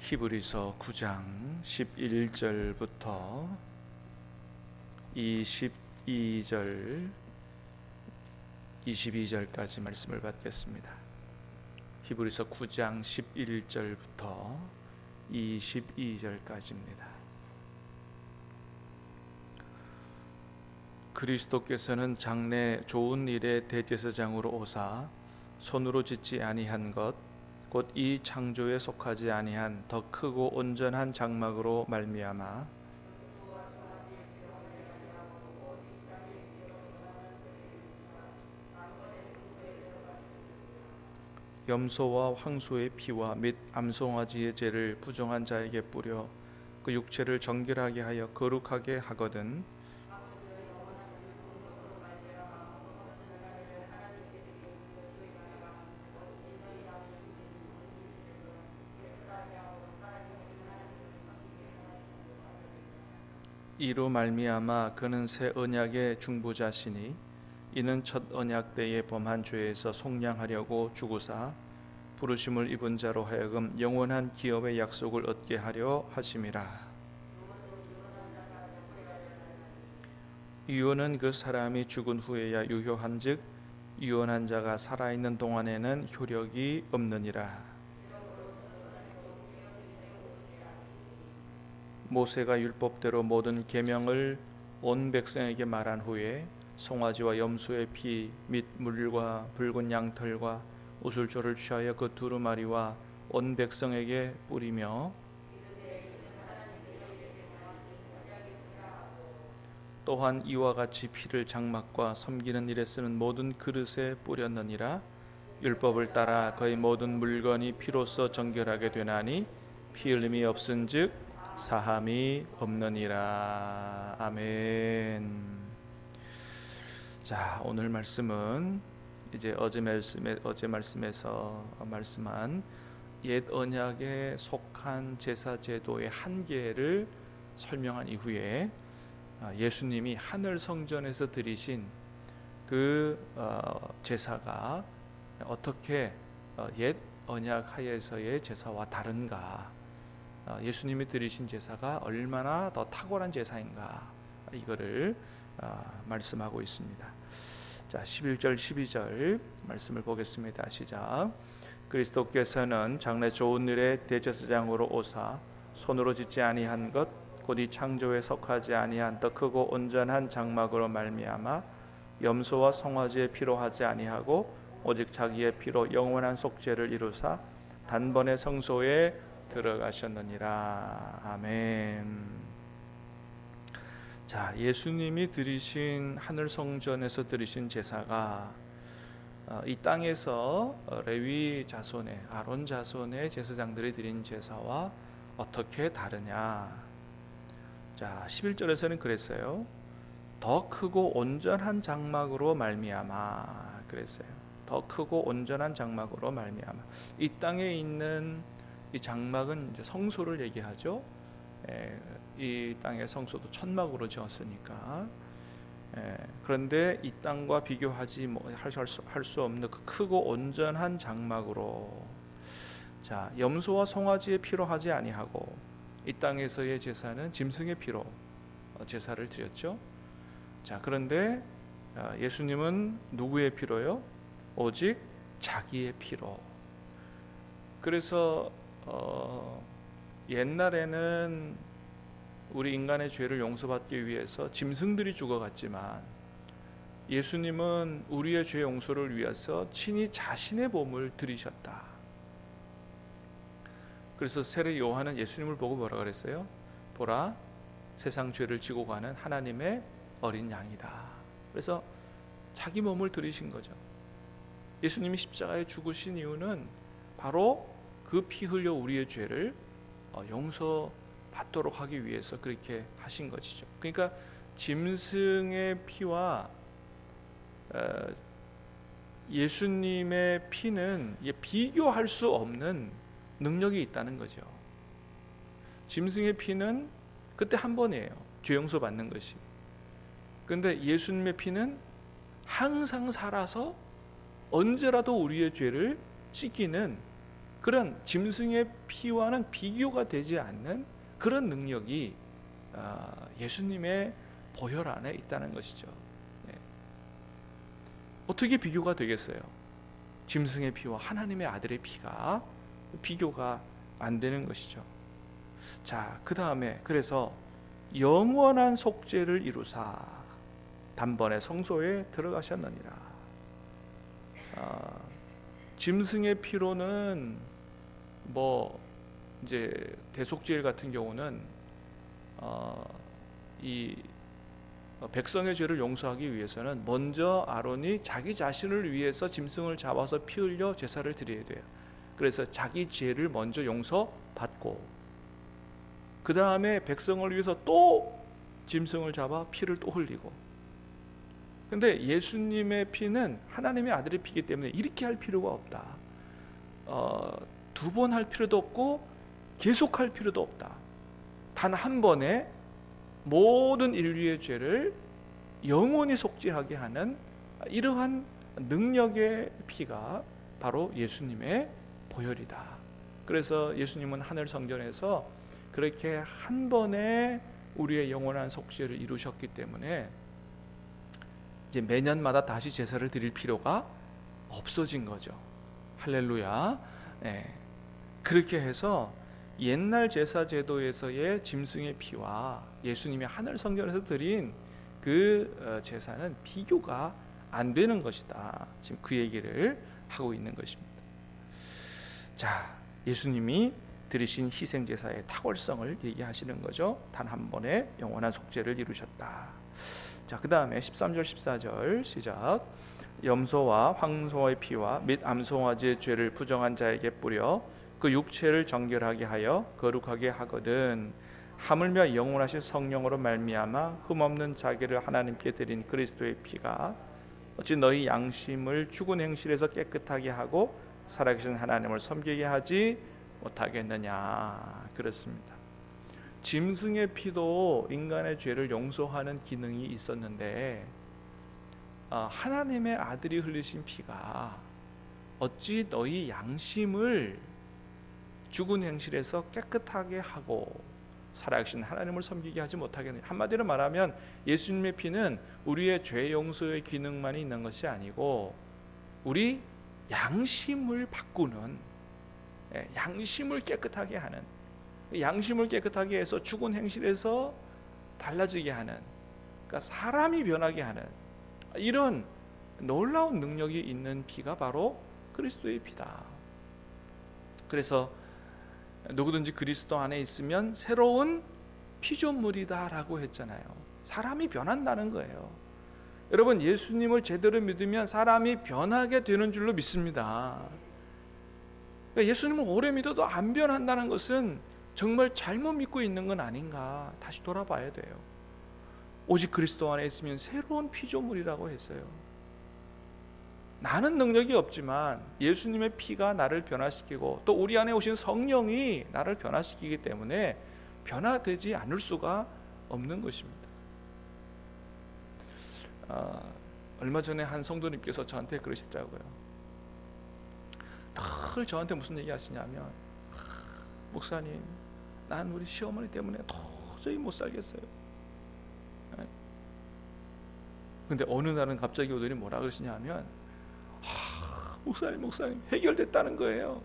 히브리서 9장 11절부터 22절 22절까지 말씀을 받겠습니다. 히브리서 9장 11절부터 22절까지입니다. 그리스도께서는 장래 좋은 일의 대제사장으로 오사 손으로 짓지 아니한 것 곧 이 창조에 속하지 아니한 더 크고 온전한 장막으로 말미암아 염소와 황소의 피와 및 암송아지의 죄를 부정한 자에게 뿌려 그 육체를 정결하게 하여 거룩하게 하거든. 이로 말미암아 그는 새 언약의 중보자시니 이는 첫 언약 때에 범한 죄에서 속량하려고 죽으사 부르심을 입은 자로 하여금 영원한 기업의 약속을 얻게 하려 하심이라. 유언은 그 사람이 죽은 후에야 유효한즉 유언한 자가 살아있는 동안에는 효력이 없느니라. 모세가 율법대로 모든 계명을 온 백성에게 말한 후에 송아지와 염소의 피 및 물과 붉은 양털과 우슬초를 취하여 그 두루마리와 온 백성에게 뿌리며 또한 이와 같이 피를 장막과 섬기는 일에 쓰는 모든 그릇에 뿌렸느니라. 율법을 따라 거의 모든 물건이 피로써 정결하게 되나니 피 흘림이 없은즉 사함이 없느니라. 아멘. 자, 오늘 말씀은 이제 어제 말씀에서 말씀한 옛 언약에 속한 제사 제도의 한계를 설명한 이후에 예수님이 하늘 성전에서 드리신 그 제사가 어떻게 옛 언약 하에서의 제사와 다른가, 예수님이 드리신 제사가 얼마나 더 탁월한 제사인가, 이거를 말씀하고 있습니다. 자, 11절 12절 말씀을 보겠습니다. 시작. 그리스도께서는 장래 좋은 일의 대제사장으로 오사 손으로 짓지 아니한 것 곧 이 창조에 속하지 아니한 더 크고 온전한 장막으로 말미암아 염소와 송아지의 피로 하지 아니하고 오직 자기의 피로 영원한 속죄를 이루사 단번에 성소에 들어가셨느니라. 아멘. 자, 예수님이 드리신 하늘 성전에서 드리신 제사가 이 땅에서 레위 자손의 아론 자손의 제사장들이 드린 제사와 어떻게 다르냐. 자, 11절에서는 그랬어요. 더 크고 온전한 장막으로 말미암아 그랬어요. 더 크고 온전한 장막으로 말미암아. 이 땅에 있는 이 장막은 이제 성소를 얘기하죠. 이 땅의 성소도 천막으로 지었으니까. 그런데 이 땅과 비교하지 할 수 없는 그 크고 온전한 장막으로. 자, 염소와 송아지의 피로 하지 아니하고 이 땅에서의 제사는 짐승의 피로 제사를 드렸죠. 자, 그런데 예수님은 누구의 피로요? 오직 자기의 피로. 그래서 옛날에는 우리 인간의 죄를 용서받기 위해서 짐승들이 죽어갔지만 예수님은 우리의 죄 용서를 위해서 친히 자신의 몸을 들이셨다. 그래서 세례 요한은 예수님을 보고 뭐라 그랬어요? 보라, 세상 죄를 지고 가는 하나님의 어린 양이다. 그래서 자기 몸을 들이신 거죠. 예수님이 십자가에 죽으신 이유는 바로 그 피 흘려 우리의 죄를 용서받도록 하기 위해서 그렇게 하신 것이죠. 그러니까 짐승의 피와 예수님의 피는 비교할 수 없는 능력이 있다는 거죠. 짐승의 피는 그때 한 번이에요. 죄 용서 받는 것이. 그런데 예수님의 피는 항상 살아서 언제라도 우리의 죄를 씻기는 그런 짐승의 피와는 비교가 되지 않는 그런 능력이 예수님의 보혈 안에 있다는 것이죠. 네. 어떻게 비교가 되겠어요? 짐승의 피와 하나님의 아들의 피가 비교가 안 되는 것이죠. 자, 그 다음에 그래서 영원한 속죄를 이루사 단번에 성소에 들어가셨느니라. 짐승의 피로는 이제 대속죄일 같은 경우는 이 백성의 죄를 용서하기 위해서는 먼저 아론이 자기 자신을 위해서 짐승을 잡아서 피 흘려 제사를 드려야 돼요. 그래서 자기 죄를 먼저 용서받고 그 다음에 백성을 위해서 또 짐승을 잡아 피를 또 흘리고. 근데 예수님의 피는 하나님의 아들의 피이기 때문에 이렇게 할 필요가 없다. 두 번 할 필요도 없고 계속 할 필요도 없다. 단 한 번에 모든 인류의 죄를 영원히 속죄하게 하는 이러한 능력의 피가 바로 예수님의 보혈이다. 그래서 예수님은 하늘 성전에서 그렇게 한 번에 우리의 영원한 속죄를 이루셨기 때문에 이제 매년마다 다시 제사를 드릴 필요가 없어진 거죠. 할렐루야. 네. 그렇게 해서 옛날 제사 제도에서의 짐승의 피와 예수님이 하늘 성전에서 드린 그 제사는 비교가 안 되는 것이다. 지금 그 얘기를 하고 있는 것입니다. 자, 예수님이 드리신 희생 제사의 탁월성을 얘기하시는 거죠. 단 한 번에 영원한 속죄를 이루셨다. 자, 그 다음에 13절 14절 시작. 염소와 황소의 피와 및 암송아지의 죄를 부정한 자에게 뿌려 그 육체를 정결하게 하여 거룩하게 하거든. 하물며 영원하신 성령으로 말미암아 흠없는 자기를 하나님께 드린 그리스도의 피가 어찌 너희 양심을 죽은 행실에서 깨끗하게 하고 살아계신 하나님을 섬기게 하지 못하겠느냐. 그렇습니다. 짐승의 피도 인간의 죄를 용서하는 기능이 있었는데 하나님의 아들이 흘리신 피가 어찌 너희 양심을 죽은 행실에서 깨끗하게 하고 살아계신 하나님을 섬기게 하지 못하겠느냐. 한마디로 말하면 예수님의 피는 우리의 죄 용서의 기능만이 있는 것이 아니고 우리 양심을 바꾸는, 양심을 깨끗하게 하는, 양심을 깨끗하게 해서 죽은 행실에서 달라지게 하는, 그러니까 사람이 변하게 하는 이런 놀라운 능력이 있는 피가 바로 그리스도의 피다. 그래서 누구든지 그리스도 안에 있으면 새로운 피조물이다라고 했잖아요. 사람이 변한다는 거예요. 여러분, 예수님을 제대로 믿으면 사람이 변하게 되는 줄로 믿습니다. 그러니까 예수님을 오래 믿어도 안 변한다는 것은 정말 잘못 믿고 있는 건 아닌가 다시 돌아봐야 돼요. 오직 그리스도 안에 있으면 새로운 피조물이라고 했어요. 나는 능력이 없지만 예수님의 피가 나를 변화시키고 또 우리 안에 오신 성령이 나를 변화시키기 때문에 변화되지 않을 수가 없는 것입니다. 얼마 전에 한 성도님께서 저한테 그러시더라고요. 늘 저한테 무슨 얘기 하시냐면, 목사님, 난 우리 시어머니 때문에 도저히 못 살겠어요. 근데 어느 날은 갑자기 오더니 뭐라 그러시냐면, 목사님 해결됐다는 거예요.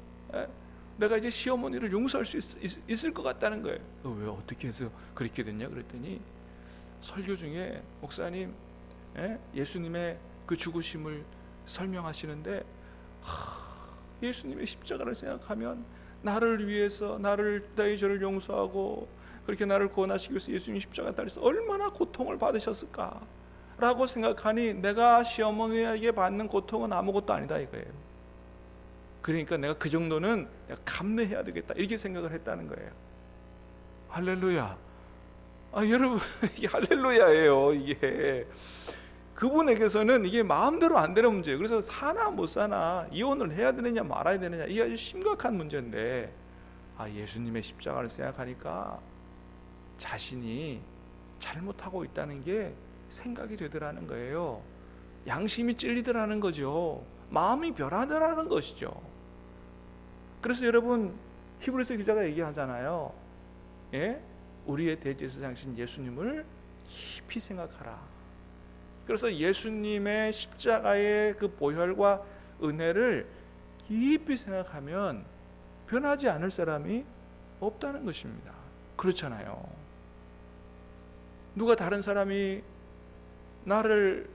내가 이제 시어머니를 용서할 수 있을 것 같다는 거예요. 왜 어떻게 해서 그렇게 됐냐 그랬더니 설교 중에 목사님 예수님의 그 죽으심을 설명하시는데 예수님의 십자가를 생각하면 나를 위해서 나의 죄를 용서하고 그렇게 나를 구원하시기 위해서 예수님이 십자가에 달려서 얼마나 고통을 받으셨을까 라고 생각하니 내가 시어머니에게 받는 고통은 아무것도 아니다 이거예요. 그러니까 내가 그 정도는 내가 감내해야 되겠다 이렇게 생각을 했다는 거예요. 할렐루야. 여러분, 이게 할렐루야예요. 이게 그분에게서는 이게 마음대로 안 되는 문제예요. 그래서 사나 못 사나, 이혼을 해야 되느냐 말아야 되느냐, 이게 아주 심각한 문제인데 예수님의 십자가를 생각하니까 자신이 잘못하고 있다는 게 생각이 되더라는 거예요. 양심이 찔리더라는 거죠. 마음이 변하더라는 것이죠. 그래서 여러분 히브리서 기자가 얘기하잖아요. 예? 우리의 대제사장이신 예수님을 깊이 생각하라. 그래서 예수님의 십자가의 그 보혈과 은혜를 깊이 생각하면 변하지 않을 사람이 없다는 것입니다. 그렇잖아요. 누가 다른 사람이 나를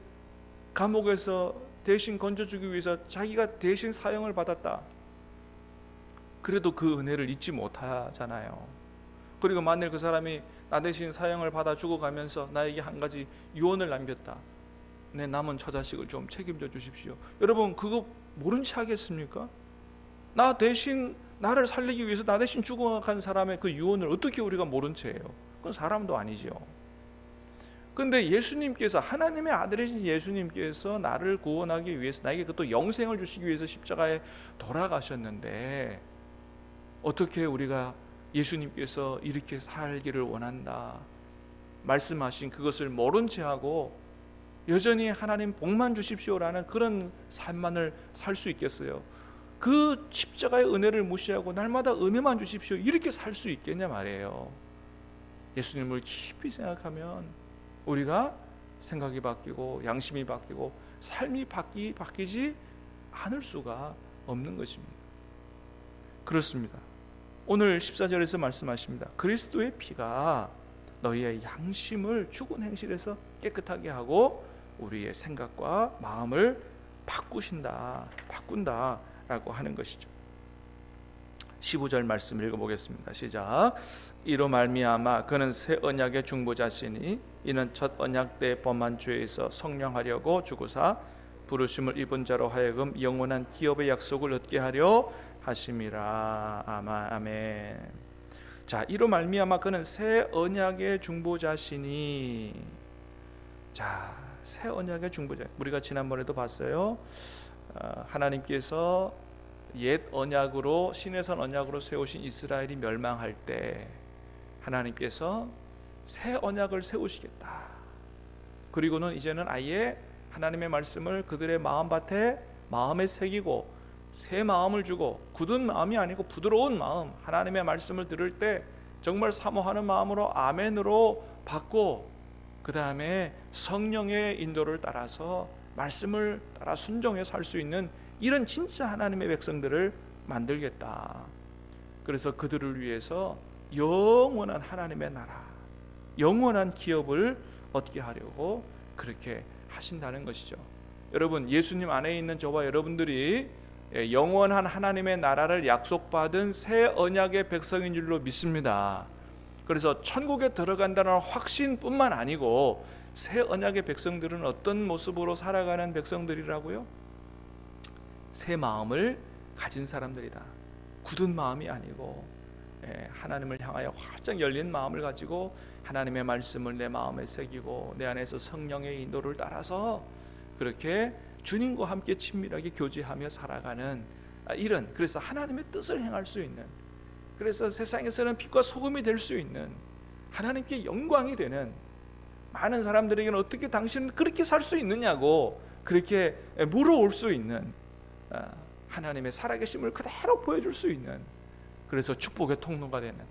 감옥에서 대신 건져주기 위해서 자기가 대신 사형을 받았다. 그래도 그 은혜를 잊지 못하잖아요. 그리고 만일 그 사람이 나 대신 사형을 받아 죽어가면서 나에게 한 가지 유언을 남겼다. 내 남은 처자식을 좀 책임져 주십시오. 여러분 그거 모른 체 하겠습니까? 나 대신 나를 살리기 위해서 나 대신 죽어간 사람의 그 유언을 어떻게 우리가 모른 채예요? 그건 사람도 아니죠. 근데 예수님께서, 하나님의 아들이신 예수님께서 나를 구원하기 위해서, 나에게 또 영생을 주시기 위해서 십자가에 돌아가셨는데 어떻게 우리가 예수님께서 이렇게 살기를 원한다 말씀하신 그것을 모른 채 하고 여전히 하나님 복만 주십시오라는 그런 삶만을 살 수 있겠어요? 그 십자가의 은혜를 무시하고 날마다 은혜만 주십시오 이렇게 살 수 있겠냐 말이에요. 예수님을 깊이 생각하면 우리가 생각이 바뀌고 양심이 바뀌고 삶이 바뀌지 않을 수가 없는 것입니다. 그렇습니다. 오늘 14절에서 말씀하십니다. 그리스도의 피가 너희의 양심을 죽은 행실에서 깨끗하게 하고 우리의 생각과 마음을 바꾼다 라고 하는 것이죠. 15절 말씀 읽어보겠습니다. 시작. 이로 말미암아 그는 새 언약의 중보자시니 이는 첫 언약 때 범한 죄에서 성령하려고 주고사 부르심을 입은 자로 하여금 영원한 기업의 약속을 얻게 하려 하심이라. 아멘. 자, 이로 말미암아 그는 새 언약의 중보자시니. 자, 새 언약의 중보자. 우리가 지난번에도 봤어요. 하나님께서 옛 언약으로, 시내산 언약으로 세우신 이스라엘이 멸망할 때 하나님께서 새 언약을 세우시겠다. 그리고는 이제는 아예 하나님의 말씀을 그들의 마음밭에 마음에 새기고 새 마음을 주고, 굳은 마음이 아니고 부드러운 마음, 하나님의 말씀을 들을 때 정말 사모하는 마음으로 아멘으로 받고, 그 다음에 성령의 인도를 따라서 말씀을 따라 순종해 살 수 있는 이런 진짜 하나님의 백성들을 만들겠다. 그래서 그들을 위해서 영원한 하나님의 나라, 영원한 기업을 얻게 하려고 그렇게 하신다는 것이죠. 여러분, 예수님 안에 있는 저와 여러분들이 영원한 하나님의 나라를 약속받은 새 언약의 백성인 줄로 믿습니다. 그래서 천국에 들어간다는 확신뿐만 아니고 새 언약의 백성들은 어떤 모습으로 살아가는 백성들이라고요? 새 마음을 가진 사람들이다. 굳은 마음이 아니고 하나님을 향하여 활짝 열린 마음을 가지고 하나님의 말씀을 내 마음에 새기고 내 안에서 성령의 인도를 따라서 그렇게 주님과 함께 친밀하게 교제하며 살아가는 이런, 그래서 하나님의 뜻을 행할 수 있는, 그래서 세상에서는 빛과 소금이 될 수 있는, 하나님께 영광이 되는, 많은 사람들에게는 어떻게 당신은 그렇게 살 수 있느냐고 그렇게 물어올 수 있는, 하나님의 살아계심을 그대로 보여줄 수 있는, 그래서 축복의 통로가 되는,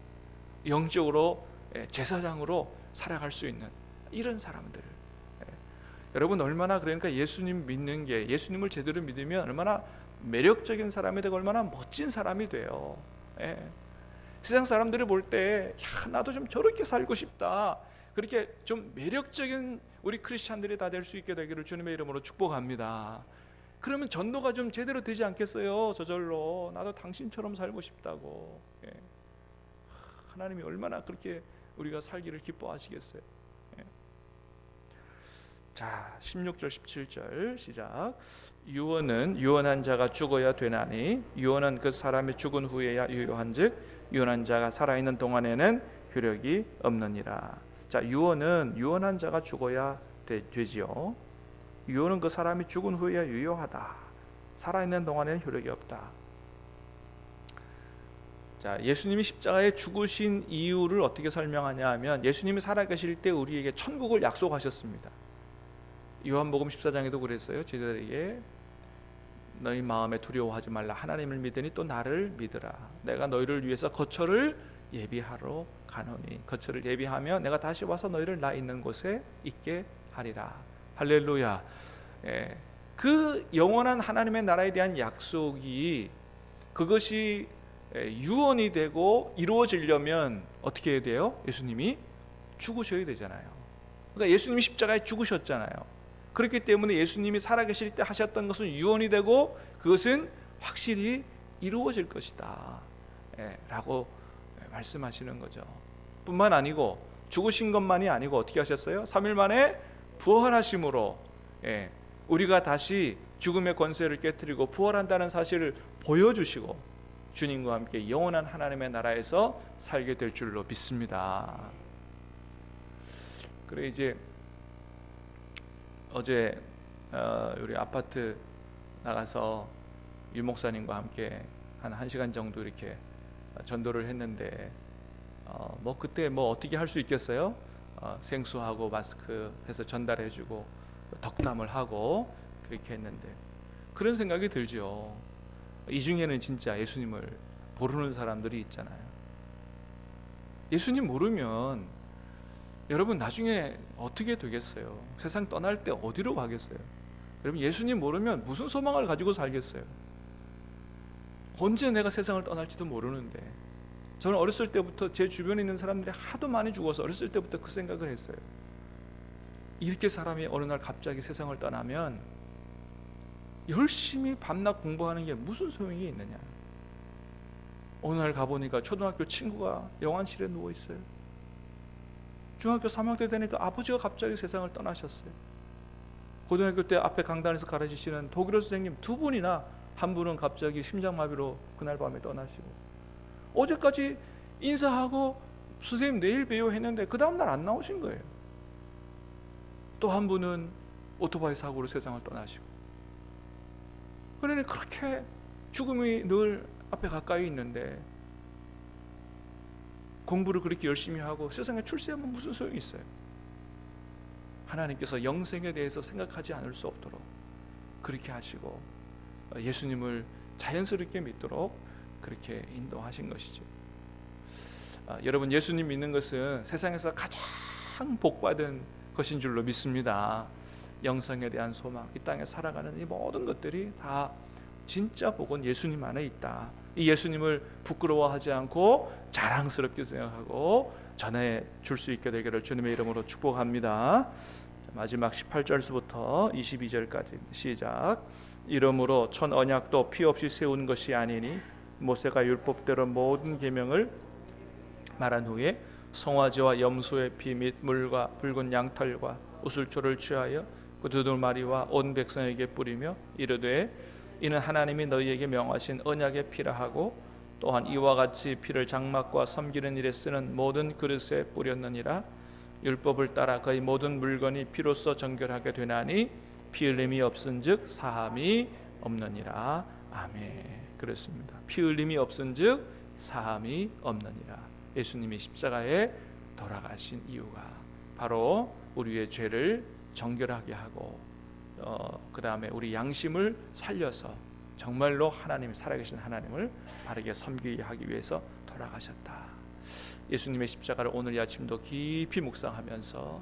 영적으로 제사장으로 살아갈 수 있는 이런 사람들. 여러분, 얼마나 그러니까 예수님 믿는 게, 예수님을 제대로 믿으면 얼마나 매력적인 사람이 되고 얼마나 멋진 사람이 돼요. 세상 사람들이 볼 때 나도 좀 저렇게 살고 싶다, 그렇게 좀 매력적인 우리 크리스찬들이 다 될 수 있게 되기를 주님의 이름으로 축복합니다. 그러면 전도가 좀 제대로 되지 않겠어요? 저절로 나도 당신처럼 살고 싶다고. 하나님이 얼마나 그렇게 우리가 살기를 기뻐하시겠어요? 자, 16절 17절 시작. 유언은 유언한 자가 죽어야 되나니 유언은 그 사람이 죽은 후에야 유효한즉 유언한 자가 살아있는 동안에는 효력이 없느니라. 자, 유언은 유언한 자가 죽어야 되지요. 유언은 그 사람이 죽은 후에야 유효하다. 살아있는 동안에는 효력이 없다. 자, 예수님이 십자가에 죽으신 이유를 어떻게 설명하냐 하면, 예수님이 살아계실 때 우리에게 천국을 약속하셨습니다. 요한복음 14장에도 그랬어요. 제자들에게 너희 마음에 두려워하지 말라. 하나님을 믿으니 또 나를 믿으라. 내가 너희를 위해서 거처를 예비하러 가노니 거처를 예비하며 내가 다시 와서 너희를 나 있는 곳에 있게 하리라. 할렐루야. 그 영원한 하나님의 나라에 대한 약속이 그것이 유언이 되고 이루어지려면 어떻게 해야 돼요? 예수님이 죽으셔야 되잖아요. 그러니까 예수님이 십자가에 죽으셨잖아요. 그렇기 때문에 예수님이 살아계실 때 하셨던 것은 유언이 되고 그것은 확실히 이루어질 것이다 라고 말씀하시는 거죠. 뿐만 아니고 죽으신 것만이 아니고 어떻게 하셨어요? 3일 만에 부활하심으로 우리가 다시 죽음의 권세를 깨뜨리고 부활한다는 사실을 보여주시고 주님과 함께 영원한 하나님의 나라에서 살게 될 줄로 믿습니다. 그래 이제 어제 우리 아파트 나가서 유 목사님과 함께 한 1시간 정도 이렇게 전도를 했는데 뭐 그때 뭐 어떻게 할 수 있겠어요? 생수하고 마스크 해서 전달해주고 덕담을 하고 그렇게 했는데 그런 생각이 들죠. 이 중에는 진짜 예수님을 모르는 사람들이 있잖아요. 예수님 모르면 여러분 나중에 어떻게 되겠어요? 세상 떠날 때 어디로 가겠어요? 여러분 예수님 모르면 무슨 소망을 가지고 살겠어요? 언제 내가 세상을 떠날지도 모르는데 저는 어렸을 때부터 제 주변에 있는 사람들이 하도 많이 죽어서 어렸을 때부터 그 생각을 했어요. 이렇게 사람이 어느 날 갑자기 세상을 떠나면 열심히 밤낮 공부하는 게 무슨 소용이 있느냐. 어느 날 가보니까 초등학교 친구가 영안실에 누워있어요. 중학교 3학년 되니까 아버지가 갑자기 세상을 떠나셨어요. 고등학교 때 앞에 강단에서 가르치시는 독일어 선생님 2분이나 한 분은 갑자기 심장마비로 그날 밤에 떠나시고 어제까지 인사하고 선생님 내일 봬요 했는데 그 다음날 안 나오신 거예요. 또 한 분은 오토바이 사고로 세상을 떠나시고 그러니 그렇게 죽음이 늘 앞에 가까이 있는데 공부를 그렇게 열심히 하고 세상에 출세하면 무슨 소용이 있어요? 하나님께서 영생에 대해서 생각하지 않을 수 없도록 그렇게 하시고 예수님을 자연스럽게 믿도록 그렇게 인도하신 것이죠. 여러분 예수님 믿는 것은 세상에서 가장 복받은 것인 줄로 믿습니다. 영생에 대한 소망, 이 땅에 살아가는 이 모든 것들이 다 진짜 복은 예수님 안에 있다. 이 예수님을 부끄러워하지 않고 자랑스럽게 생각하고 전해 줄 수 있게 되기를 주님의 이름으로 축복합니다. 마지막 18절부터 22절까지 시작. 이러므로 첫 언약도 피 없이 세운 것이 아니니 모세가 율법대로 모든 계명을 말한 후에 송아지와 염소의 피 및 물과 붉은 양털과 우슬초를 취하여 그 두루마리와 온 백성에게 뿌리며 이르되 이는 하나님이 너희에게 명하신 언약의 피라 하고 또한 이와 같이 피를 장막과 섬기는 일에 쓰는 모든 그릇에 뿌렸느니라. 율법을 따라 거의 모든 물건이 피로써 정결하게 되나니 피 흘림이 없은즉 사함이 없느니라. 아멘. 그렇습니다. 피 흘림이 없은즉 사함이 없느니라. 예수님이 십자가에 돌아가신 이유가 바로 우리의 죄를 정결하게 하고 그 다음에 우리 양심을 살려서 정말로 하나님, 살아계신 하나님을 바르게 섬기게 하기 위해서 돌아가셨다. 예수님의 십자가를 오늘 이 아침도 깊이 묵상하면서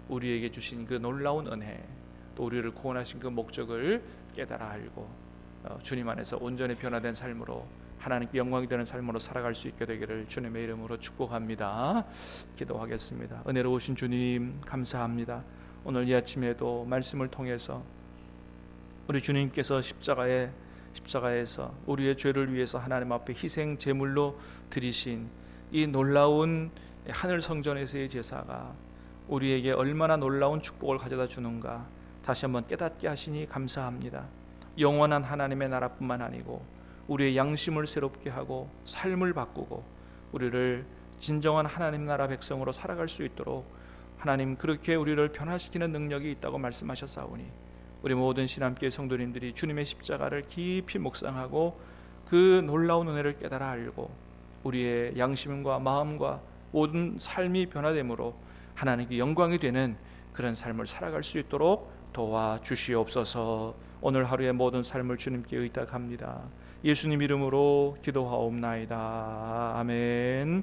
우리에게 주신 그 놀라운 은혜, 또 우리를 구원하신 그 목적을 깨달아 알고 주님 안에서 온전히 변화된 삶으로 하나님께 영광이 되는 삶으로 살아갈 수 있게 되기를 주님의 이름으로 축복합니다. 기도하겠습니다. 은혜로우신 주님 감사합니다. 오늘 이 아침에도 말씀을 통해서 우리 주님께서 십자가에서 우리의 죄를 위해서 하나님 앞에 희생 제물로 드리신 이 놀라운 하늘 성전에서의 제사가 우리에게 얼마나 놀라운 축복을 가져다 주는가 다시 한번 깨닫게 하시니 감사합니다. 영원한 하나님의 나라뿐만 아니고 우리의 양심을 새롭게 하고 삶을 바꾸고 우리를 진정한 하나님 나라 백성으로 살아갈 수 있도록 하나님 그렇게 우리를 변화시키는 능력이 있다고 말씀하셨사오니 우리 모든 신함교회 성도님들이 주님의 십자가를 깊이 묵상하고 그 놀라운 은혜를 깨달아 알고 우리의 양심과 마음과 모든 삶이 변화됨으로 하나님께 영광이 되는 그런 삶을 살아갈 수 있도록 도와주시옵소서. 오늘 하루의 모든 삶을 주님께 의탁합니다. 예수님 이름으로 기도하옵나이다. 아멘.